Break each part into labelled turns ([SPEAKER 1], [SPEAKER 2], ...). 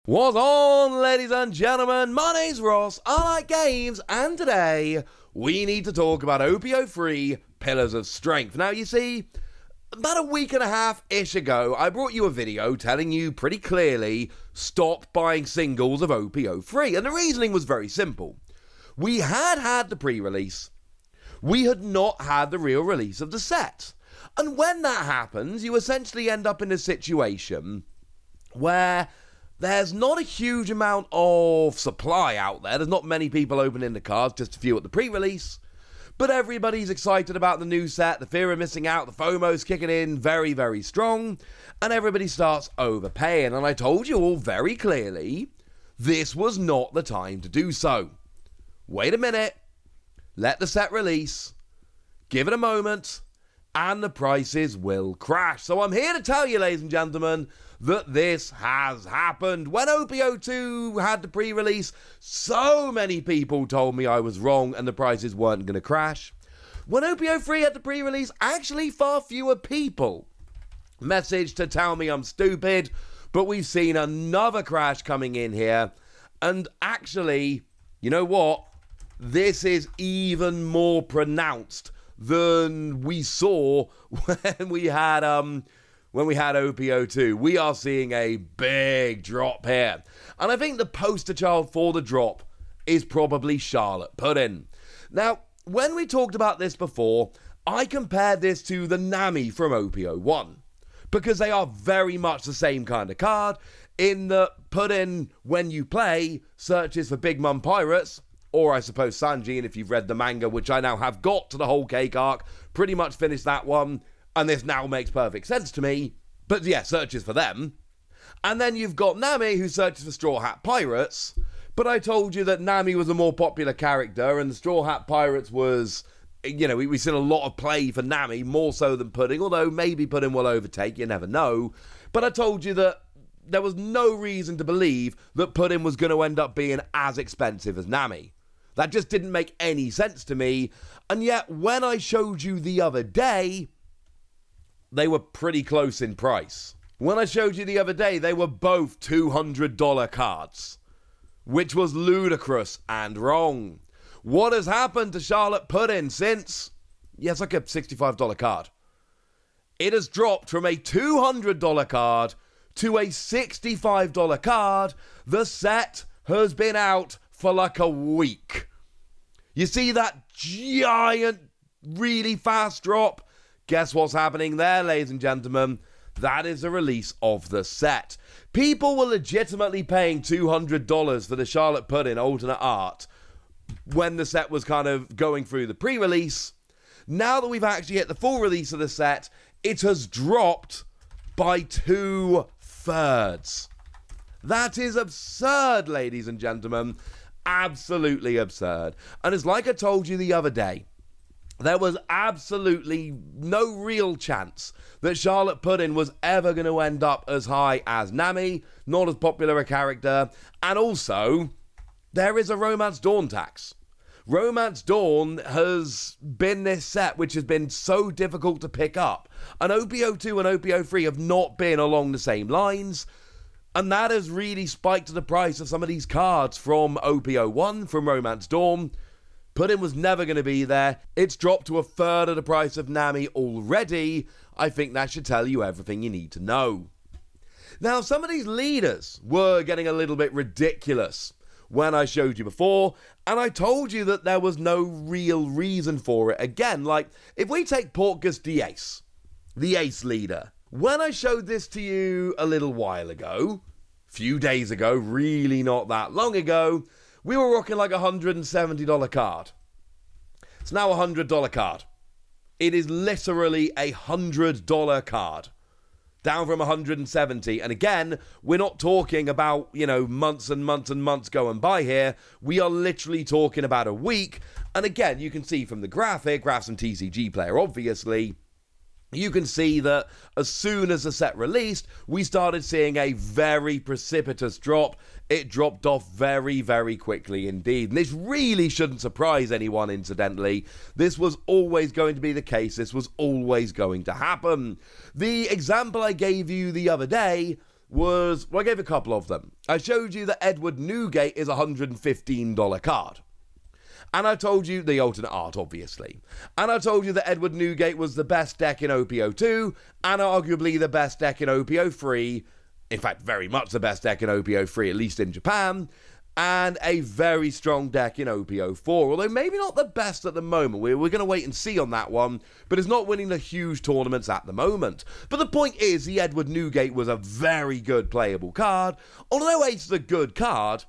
[SPEAKER 1] What's on, ladies and gentlemen? My name's Ross, I like games, and today we need to talk about OP-03 Pillars of Strength. Now, you see, about a week and a half-ish ago, I brought you a video telling you pretty clearly, stop buying singles of OP-03, and the reasoning was very simple. We had the pre-release, we had not had the real release of the set. And when that happens, you essentially end up in a situation where there's not a huge amount of supply out there. There's not many people opening the cards, just a few at the pre-release. But everybody's excited about the new set. The fear of missing out, the FOMO's kicking in very, very strong. And everybody starts overpaying. And I told you all very clearly, this was not the time to do so. Wait a minute. Let the set release. Give it a moment. And the prices will crash. So I'm here to tell you, ladies and gentlemen, that this has happened. When OP-02 had the pre-release, so many people told me I was wrong and the prices weren't going to crash. When OP-03 had the pre-release, actually far fewer people messaged to tell me I'm stupid, but we've seen another crash coming in here. And actually, you know what? This is even more pronounced than we saw when we had OP-02. We are seeing a big drop here. And I think the poster child for the drop is probably Charlotte Pudding. Now, when we talked about this before, I compared this to the Nami from OP-01. Because they are very much the same kind of card, in that Pudding, when you play, searches for Big Mum Pirates, or I suppose Sanji, and if you've read the manga, which I now have got to the whole cake arc, pretty much finished that one, and this now makes perfect sense to me. But yeah, searches for them. And then you've got Nami, who searches for Straw Hat Pirates. But I told you that Nami was a more popular character, and the Straw Hat Pirates was, you know, we've seen a lot of play for Nami, more so than Pudding, although maybe Pudding will overtake, you never know. But I told you that there was no reason to believe that Pudding was going to end up being as expensive as Nami. That just didn't make any sense to me. And yet, when I showed you the other day, they were pretty close in price. When I showed you the other day, they were both $200 cards, which was ludicrous and wrong. What has happened to Charlotte Pudding since? Yeah, it's like a $65 card. It has dropped from a $200 card to a $65 card. The set has been out for like a week. You see that giant, really fast drop? Guess what's happening there, ladies and gentlemen? That is the release of the set. People were legitimately paying $200 for the Charlotte Pudding alternate art when the set was kind of going through the pre-release. Now that we've actually hit the full release of the set, it has dropped by 2/3. That is absurd, ladies and gentlemen. Absolutely absurd. And it's like I told you the other day, there was absolutely no real chance that Charlotte Pudding was ever going to end up as high as Nami, not as popular a character, and also, there is a Romance Dawn tax. Romance Dawn has been this set which has been so difficult to pick up, and OP-02 and OP-03 have not been along the same lines. And that has really spiked the price of some of these cards from OP-01, from Romance Dawn. Pudding was never going to be there. It's dropped to 1/3 of the price of Nami already. I think that should tell you everything you need to know. Now, some of these leaders were getting a little bit ridiculous when I showed you before, and I told you that there was no real reason for it. Again, like, if we take Portgas the Ace, the Ace leader, when I showed this to you a little while ago, few days ago, really not that long ago, we were rocking like a $170 card. It's now a $100 card. It is literally a $100 card. Down from 170. And again, we're not talking about, you know, months and months and months going by here. We are literally talking about a week. And again, you can see from the graphic, graphs and TCG player, obviously, you can see that as soon as the set released, we started seeing a very precipitous drop. It dropped off very, very quickly indeed. And this really shouldn't surprise anyone, incidentally. This was always going to be the case. This was always going to happen. The example I gave you the other day was, well, I gave a couple of them. I showed you that Edward Newgate is a $115 card. And I told you, the alternate art, obviously. And I told you that Edward Newgate was the best deck in OP-02, and arguably the best deck in OP-03, in fact, very much the best deck in OP-03, at least in Japan, and a very strong deck in OP-04, although maybe not the best at the moment. We're going to wait and see on that one, but it's not winning the huge tournaments at the moment. But the point is, the Edward Newgate was a very good playable card. Although Ace is a good card,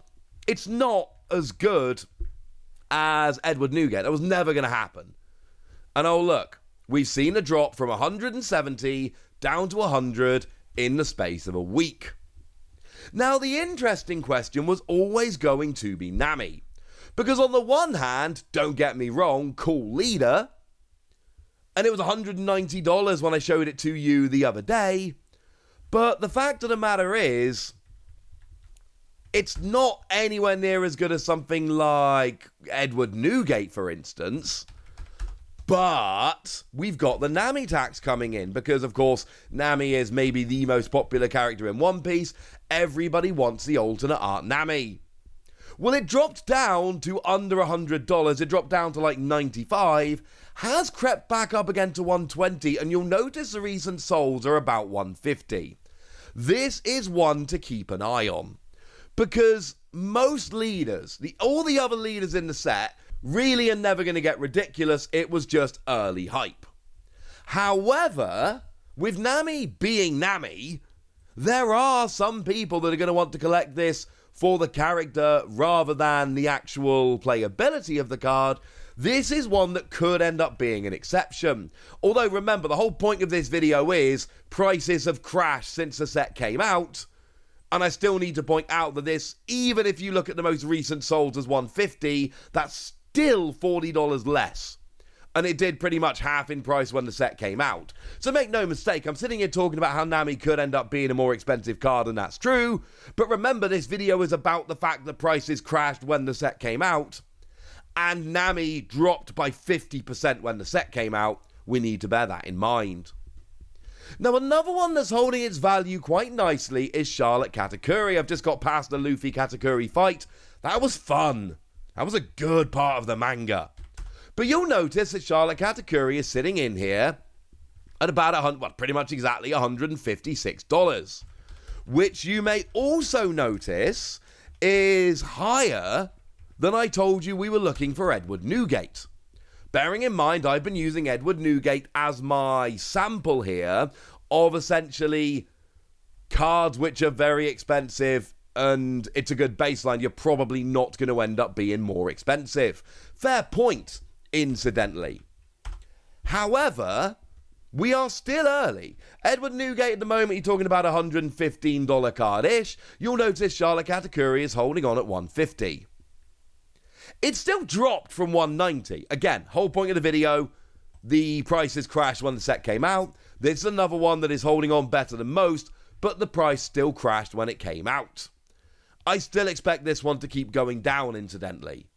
[SPEAKER 1] it's not as good as Edward Newgate. That was never going to happen. And oh look, we've seen a drop from 170 down to 100 in the space of a week. Now the interesting question was always going to be Nami. Because on the one hand, don't get me wrong, cool leader, and it was $190 when I showed it to you the other day, but the fact of the matter is, it's not anywhere near as good as something like Edward Newgate, for instance. But we've got the Nami tax coming in because, of course, Nami is maybe the most popular character in One Piece. Everybody wants the alternate art Nami. Well, it dropped down to under $100. It dropped down to like 95. Has crept back up again to 120, and you'll notice the recent souls are about 150. This is one to keep an eye on. Because most leaders, all the other leaders in the set, really are never going to get ridiculous. It was just early hype. However, with Nami being Nami, there are some people that are going to want to collect this for the character rather than the actual playability of the card. This is one that could end up being an exception. Although remember, the whole point of this video is prices have crashed since the set came out. And I still need to point out that this, even if you look at the most recent solds as 150, that's still $40 less. And it did pretty much half in price when the set came out. So make no mistake, I'm sitting here talking about how Nami could end up being a more expensive card, and that's true. But remember, this video is about the fact that prices crashed when the set came out. And Nami dropped by 50% when the set came out. We need to bear that in mind. Now, another one that's holding its value quite nicely is Charlotte Katakuri. I've just got past the Luffy Katakuri fight. That was fun. That was a good part of the manga. But you'll notice that Charlotte Katakuri is sitting in here at about pretty much exactly $156, which you may also notice is higher than I told you we were looking for Edward Newgate. Bearing in mind, I've been using Edward Newgate as my sample here of essentially cards which are very expensive, and it's a good baseline. You're probably not going to end up being more expensive. Fair point, incidentally. However, we are still early. Edward Newgate at the moment, you're talking about $115 card-ish. You'll notice Charlotte Katakuri is holding on at $150. It still dropped from 190. Again, whole point of the video, the prices crashed when the set came out. This is another one that is holding on better than most, but the price still crashed when it came out. I still expect this one to keep going down, incidentally.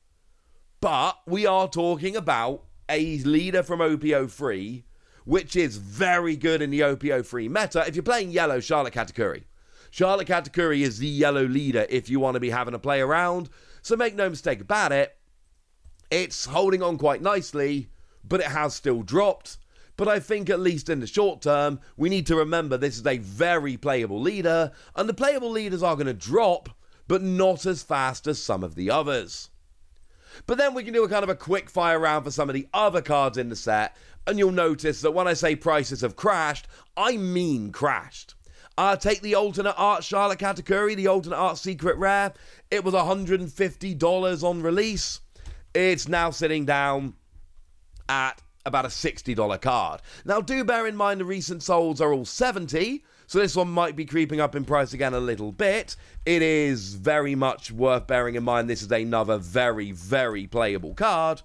[SPEAKER 1] But we are talking about a leader from OP-03, which is very good in the OP-03 meta. If you're playing yellow, Charlotte Katakuri. Charlotte Katakuri is the yellow leader if you want to be having a play around. So make no mistake about it, it's holding on quite nicely, but it has still dropped. But I think at least in the short term, we need to remember this is a very playable leader, and the playable leaders are going to drop, but not as fast as some of the others. But then we can do a kind of a quick fire round for some of the other cards in the set, and you'll notice that when I say prices have crashed, I mean crashed. Take the alternate art Charlotte Katakuri, the alternate art secret rare. It was $150 on release. It's now sitting down at about a $60 card. Now, do bear in mind the recent solds are all $70, so this one might be creeping up in price again a little bit. It is very much worth bearing in mind this is another very, very playable card.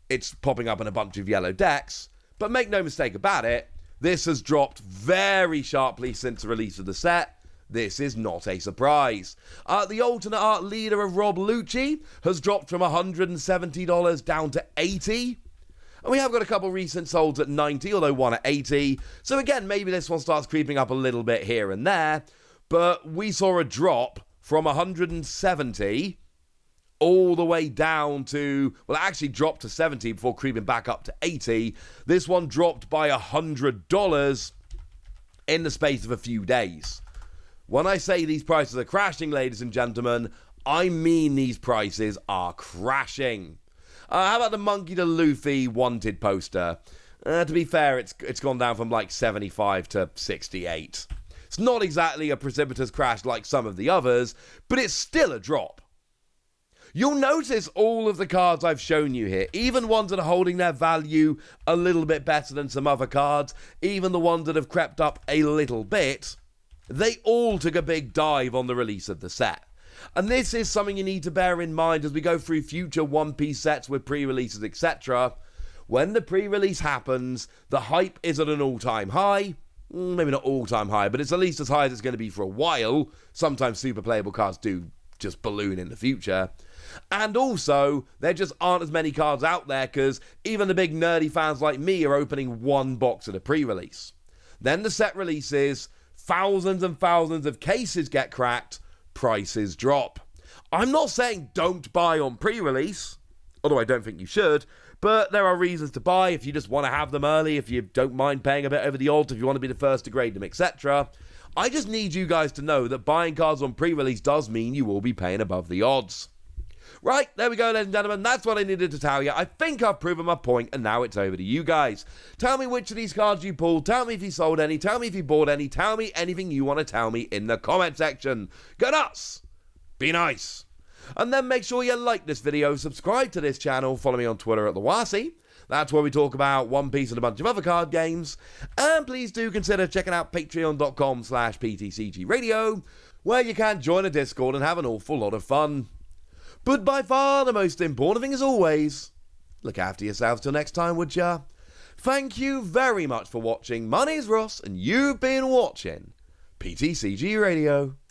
[SPEAKER 1] It's popping up in a bunch of yellow decks, but make no mistake about it, this has dropped very sharply since the release of the set. This is not a surprise. The alternate art leader of Rob Lucci has dropped from $170 down to $80. And we have got a couple recent solds at $90, although one at $80. So again, maybe this one starts creeping up a little bit here and there. but we saw a drop from 170 all the way down to, well, it actually dropped to 70 before creeping back up to 80. This one dropped by $100 in the space of a few days. When I say these prices are crashing, ladies and gentlemen, I mean these prices are crashing. How about the Monkey D. Luffy wanted poster? To be fair, it's gone down from like 75 to 68. It's not exactly a precipitous crash like some of the others, but it's still a drop. You'll notice all of the cards I've shown you here, even ones that are holding their value a little bit better than some other cards, even the ones that have crept up a little bit, they all took a big dive on the release of the set. And this is something you need to bear in mind as we go through future One Piece sets with pre-releases, etc. When the pre-release happens, the hype is at an all-time high. Maybe not all-time high, but it's at least as high as it's going to be for a while. Sometimes super playable cards do just balloon in the future. And also, there just aren't as many cards out there because even the big nerdy fans like me are opening one box at a pre-release. Then the set releases, thousands and thousands of cases get cracked, prices drop. I'm not saying don't buy on pre-release, although I don't think you should, but there are reasons to buy if you just want to have them early, if you don't mind paying a bit over the odds, if you want to be the first to grade them, etc. I just need you guys to know that buying cards on pre-release does mean you will be paying above the odds. Right, there we go, ladies and gentlemen. That's what I needed to tell you. I think I've proven my point, and now it's over to you guys. Tell me which of these cards you pulled. Tell me if you sold any. Tell me if you bought any. Tell me anything you want to tell me in the comment section. Go nuts! Be nice! And then make sure you like this video, subscribe to this channel, follow me on Twitter at TheWasi. That's where we talk about One Piece and a bunch of other card games. And please do consider checking out patreon.com/PTCG Radio, where you can join a Discord and have an awful lot of fun. But by far the most important thing, as always, look after yourselves till next time, would ya? Thank you very much for watching. My name's Ross, and you've been watching PTCG Radio.